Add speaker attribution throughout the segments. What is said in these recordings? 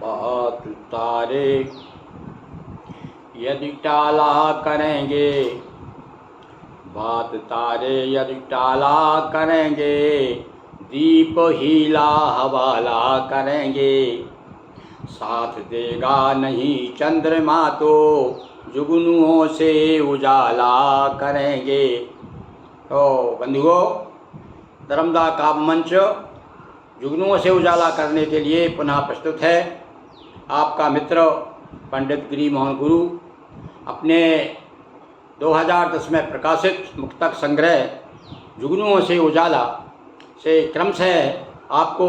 Speaker 1: बात तारे यदि टाला करेंगे, बात तारे यदि टाला करेंगे, दीप हीला हवाला करेंगे। साथ देगा नहीं चंद्रमा तो जुगनुओं से उजाला करेंगे। तो बंधुओं, धर्मदा काव्य मंच जुगनुओं से उजाला करने के लिए पुनः प्रस्तुत है। आपका मित्र पंडित गिरी मोहन गुरु अपने 2010 में प्रकाशित मुक्तक संग्रह जुगनुओं से उजाला से क्रमशः आपको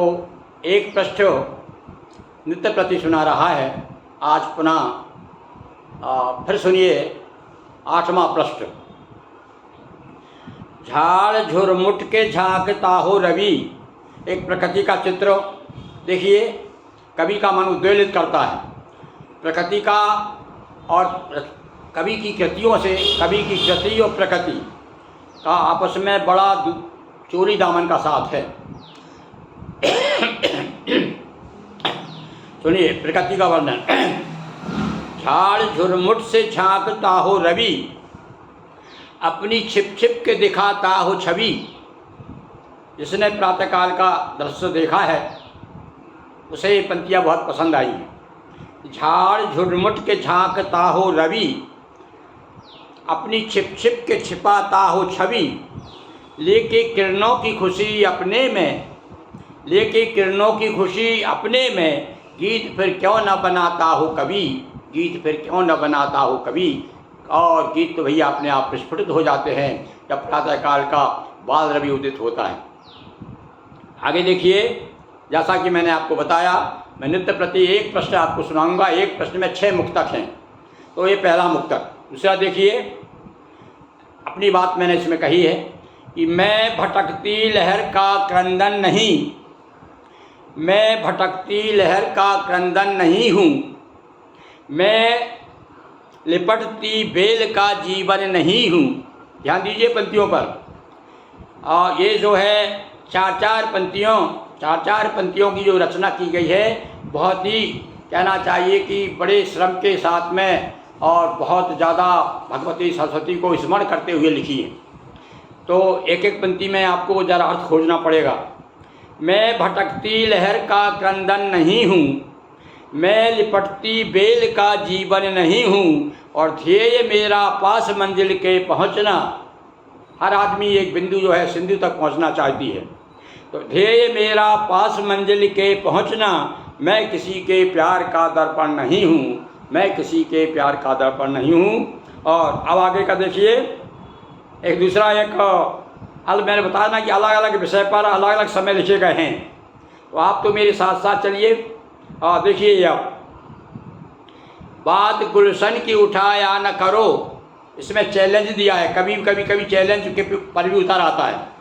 Speaker 1: एक पृष्ठ नित्य प्रति सुना रहा है। आज पुनः फिर सुनिए 8वां पृष्ठ। झाड़ झुरमुट के झांकता हो रवि। एक प्रकृति का चित्र देखिए, कवि का मन उद्वेलित करता है। प्रकृति का और कवि की कृतियों से, कवि की कृति और प्रकृति का आपस में बड़ा चोरी दामन का साथ है। सुनिए प्रकृति का वर्णन। झाड़ झुरमुट से झांकता हो रवि, अपनी छिप छिप के दिखाता हो छवि। जिसने प्रातःकाल का दृश्य देखा है उसे ये पंक्तियाँ बहुत पसंद आई हैं। झाड़ झुरमुट के झांकता हो रवि, अपनी छिप छिप के छिपाता हो छवि। लेके किरणों की खुशी अपने में, लेके किरणों की खुशी अपने में, गीत फिर क्यों न बनाता हो कवि, गीत फिर क्यों न बनाता हो कवि। और गीत तो भैया अपने आप विस्फुटित हो जाते हैं जब प्रातःकाल का बाल रवि उदित होता है। आगे देखिए, जैसा कि मैंने आपको बताया, मैं नित्य प्रति एक प्रश्न आपको सुनाऊंगा। एक प्रश्न में 6 मुक्तक हैं। तो ये पहला मुक्तक। दूसरा देखिए, अपनी बात मैंने इसमें कही है कि मैं भटकती लहर का क्रंदन नहीं, मैं भटकती लहर का क्रंदन नहीं हूँ, मैं लिपटती बेल का जीवन नहीं हूँ। ध्यान दीजिए पंक्तियों पर। ये जो है चार चार पंक्तियों की जो रचना की गई है, बहुत ही कहना चाहिए कि बड़े श्रम के साथ में और बहुत ज़्यादा भगवती सरस्वती को स्मरण करते हुए लिखी है। तो एक एक पंक्ति में आपको ज़रा अर्थ खोजना पड़ेगा। मैं भटकती लहर का क्रंदन नहीं हूँ, मैं लिपटती बेल का जीवन नहीं हूँ, और ध्येय मेरा पास मंजिल के पहुँचना। हर आदमी एक बिंदु जो है सिंधु तक पहुँचना चाहती है। तो ध्येय मेरा पास मंजिल के पहुँचना, मैं किसी के प्यार का दर्पण नहीं हूँ, मैं किसी के प्यार का दर्पण नहीं हूँ। और अब आगे का देखिए, एक दूसरा मैंने बताया ना कि अलग अलग विषय पर अलग अलग समय लिखे गए हैं। तो आप तो मेरे साथ साथ चलिए और देखिए। अब बात गुलशन की उठाया न करो, इसमें चैलेंज दिया है। कभी चैलेंज के पर भी उतर आता है।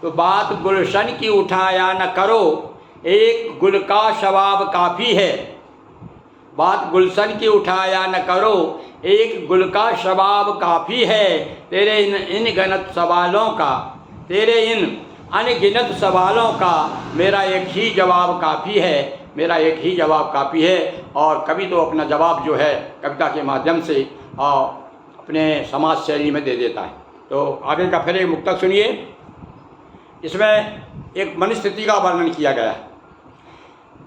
Speaker 1: तो बात गुलशन की उठाया न करो, एक गुल का शवाब काफ़ी है। बात गुलशन की उठाया न करो, एक गुल का शवाब काफ़ी है। तेरे इन गणत सवालों का, तेरे इन अनगिनत सवालों का मेरा एक ही जवाब काफ़ी है, मेरा एक ही जवाब काफ़ी है। और कवि तो अपना जवाब जो है कविता के माध्यम से अपने समाज शैली में दे देता है। तो आगे का फिर एक मुक्तक सुनिए। इसमें एक मनुस्थिति का वर्णन किया गया है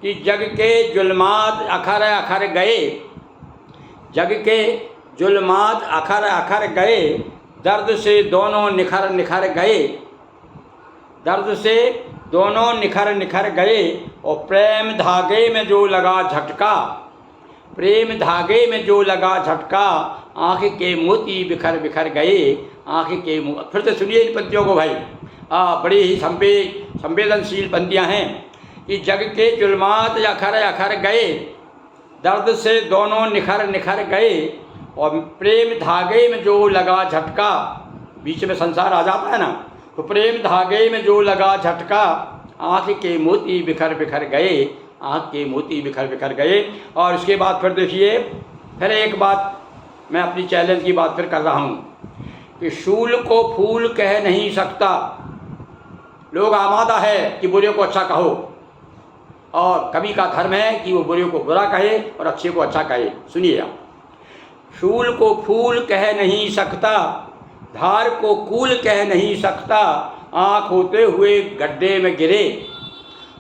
Speaker 1: कि जग के जुल्मात अखर अखर गए, जग के जुल्मात अखर अखर गए, दर्द से दोनों निखर निखर गए, दर्द से दोनों निखर निखर गए। और प्रेम धागे में जो लगा झटका, प्रेम धागे में जो लगा झटका, आँख के मोती बिखर बिखर गए, आँख के फिर से सुनिए इन पंक्तियों को भाई। बड़ी ही संवेदनशील पंक्तियाँ हैं कि जग के जुल्मात अखर अखर गए, दर्द से दोनों निखर निखर गए, और प्रेम धागे में जो लगा झटका, बीच में संसार आ जाता है ना, तो प्रेम धागे में जो लगा झटका, आँख के मोती बिखर बिखर गए, आँख के मोती बिखर बिखर गए। और इसके बाद फिर देखिए, फिर एक बात मैं अपनी चैलेंज की बात फिर कर रहा हूँ कि शूल को फूल कह नहीं सकता। लोग आमादा है कि बुरे को अच्छा कहो, और कवि का धर्म है कि वो बुरे को बुरा कहे और अच्छे को अच्छा कहे। सुनिए आप। शूल को फूल कह नहीं सकता, धार को कूल कह नहीं सकता, आँख होते हुए गड्ढे में गिरे,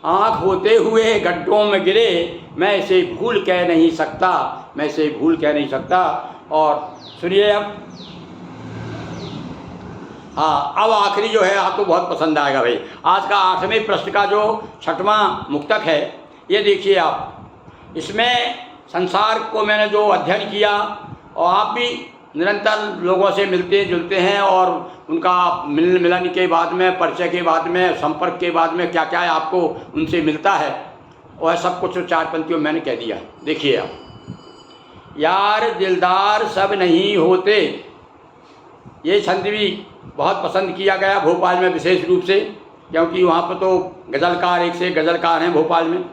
Speaker 1: आँख होते हुए गड्ढों में गिरे, मैं इसे भूल कह नहीं सकता, मैं इसे भूल कह नहीं सकता। और सुनिए अब, हाँ, अब आखिरी जो है आपको बहुत पसंद आएगा भाई। आज का 8वें प्रश्न का जो 6वां मुक्तक है, ये देखिए आप। इसमें संसार को मैंने जो अध्ययन किया, और आप भी निरंतर लोगों से मिलते जुलते हैं, और उनका मिलन के बाद में, परिचय के बाद में, संपर्क के बाद में क्या क्या आपको उनसे मिलता है, और सब कुछ 4 पंक्तियों मैंने कह दिया। देखिए आप। यार दिलदार सब नहीं होते, ये छंद भी बहुत पसंद किया गया भोपाल में विशेष रूप से, क्योंकि वहाँ पर तो गज़लकार एक से गज़लकार हैं भोपाल में।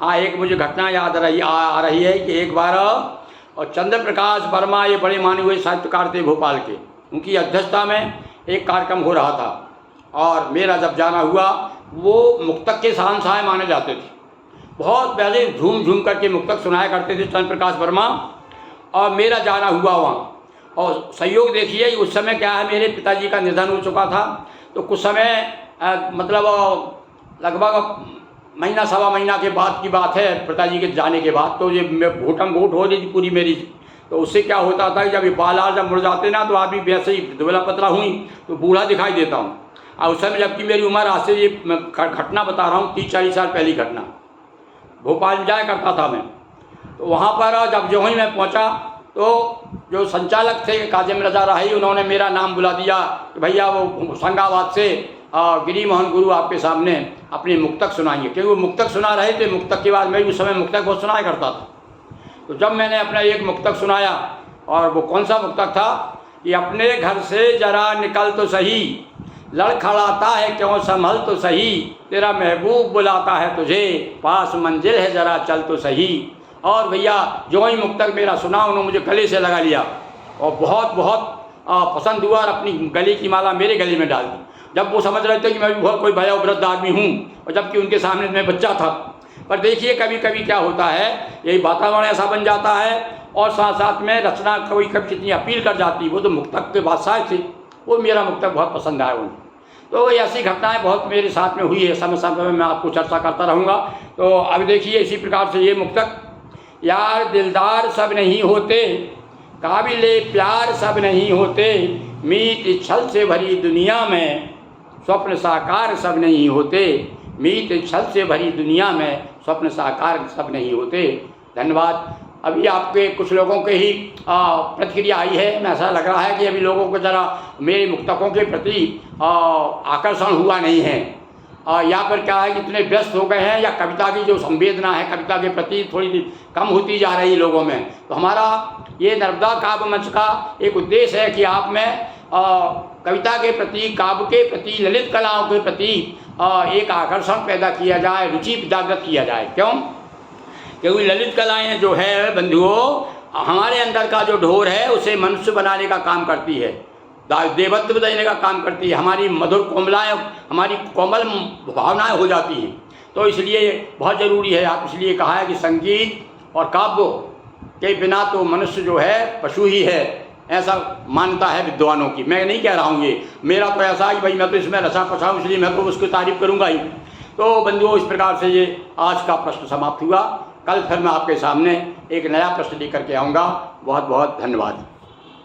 Speaker 1: हाँ, एक मुझे घटना याद आ रही है कि एक बार और चंद्र प्रकाश वर्मा, ये बड़े माने हुए साहित्यकार थे भोपाल के, उनकी अध्यक्षता में एक कार्यक्रम हो रहा था, और मेरा जब जाना हुआ, वो मुक्तक के शहंशाह माने जाते थे। बहुत पहले झूम झूम करके मुक्तक सुनाया करते थे चंद्र प्रकाश वर्मा, और मेरा जाना हुआ वहाँ। और सहयोग देखिए, उस समय क्या है, मेरे पिताजी का निधन हो चुका था, तो कुछ समय मतलब लगभग महीना सवा महीना के बाद की बात है, पिताजी के जाने के बाद, तो ये घोटम घोट हो रही थी पूरी मेरी। तो उससे क्या होता था कि जब ये बाल जब मुड़ जाते ना, तो आदमी वैसे ही दुबला पतला हुई तो बूढ़ा दिखाई देता हूँ। और उस समय जबकि मेरी उम्र, आज से ये घटना बता रहा हूँ 30-40 साल पहली घटना, भोपाल में जाया करता था मैं। तो वहाँ पर जब जो ही मैं पहुँचा, तो जो संचालक थे काजिम रजा राही, उन्होंने मेरा नाम बुला दिया कि भैया वो संगाबाद से गिरी मोहन गुरु आपके सामने अपनी मुक्तक सुनाएंगे, क्योंकि वो मुक्तक सुना रहे थे। मुक्तक के बाद मैं उस समय मुक्तक बहुत सुनाया करता था। तो जब मैंने अपना एक मुक्तक सुनाया, और वो कौन सा मुक्तक था कि अपने घर से जरा निकल तो सही, लड़खड़ाता है क्यों संभल तो सही, तेरा महबूब बुलाता है तुझे, पास मंजिल है जरा चल तो सही। और भैया जो ही मुक्तक मेरा सुना, उन्होंने मुझे गले से लगा लिया, और बहुत बहुत पसंद हुआ, और अपनी गले की माला मेरे गले में डाल दी। जब वो समझ रहे थे कि मैं भी बहुत कोई भया वृद्ध आदमी हूँ, और जबकि उनके सामने मैं बच्चा था। पर देखिए कभी कभी क्या होता है, यही वातावरण ऐसा बन जाता है, और साथ साथ में रचना कभी कभी कितनी अपील कर जाती। वो तो मुक्तक के बादशाह थे, वो मेरा मुक्तक बहुत पसंद आया उन्हें। तो ऐसी घटनाएं बहुत मेरे साथ में हुई है, समय समय में मैं आपको चर्चा करता रहूँगा। तो अब देखिए इसी प्रकार से ये मुक्तक। यार दिलदार सब नहीं होते, काबिले प्यार सब नहीं होते, मीत छल से भरी दुनिया में स्वप्न साकार सब नहीं होते, मीत छल से भरी दुनिया में स्वप्न साकार सब नहीं होते। धन्यवाद। अभी आपके कुछ लोगों के ही प्रतिक्रिया आई है, मैं ऐसा लग रहा है कि अभी लोगों को ज़रा मेरे मुक्तकों के प्रति आकर्षण हुआ नहीं है, या फिर क्या है कि इतने व्यस्त हो गए हैं, या कविता की जो संवेदना है कविता के प्रति थोड़ी कम होती जा रही लोगों में। तो हमारा ये नर्मदा काव्य मंच का एक उद्देश्य है कि आप में कविता के प्रति, काव्य के प्रति, ललित कलाओं के प्रति एक आकर्षण पैदा किया जाए, रुचि जागृत किया जाए। क्यों? क्योंकि ललित कलाएँ जो है बंधुओं, हमारे अंदर का जो ढोर है उसे मनुष्य बनाने का काम करती है, देवत्व देने का काम करती है, हमारी मधुर कोमलाएँ, हमारी कोमल भावनाएं हो जाती हैं। तो इसलिए बहुत ज़रूरी है। आप इसलिए कहा है कि संगीत और काव्य के बिना तो मनुष्य जो है पशु ही है, ऐसा मान्यता है विद्वानों की। मैं नहीं कह रहा हूँ, ये मेरा तो ऐसा है भाई, मैं तो इसमें रचा पछा हूँ, इसलिए मैं तो उसकी तारीफ करूँगा ही। तो बंधुओं इस प्रकार से ये आज का प्रश्न समाप्त हुआ। कल फिर मैं आपके सामने एक नया प्रश्न लेकर के आऊँगा। बहुत बहुत धन्यवाद।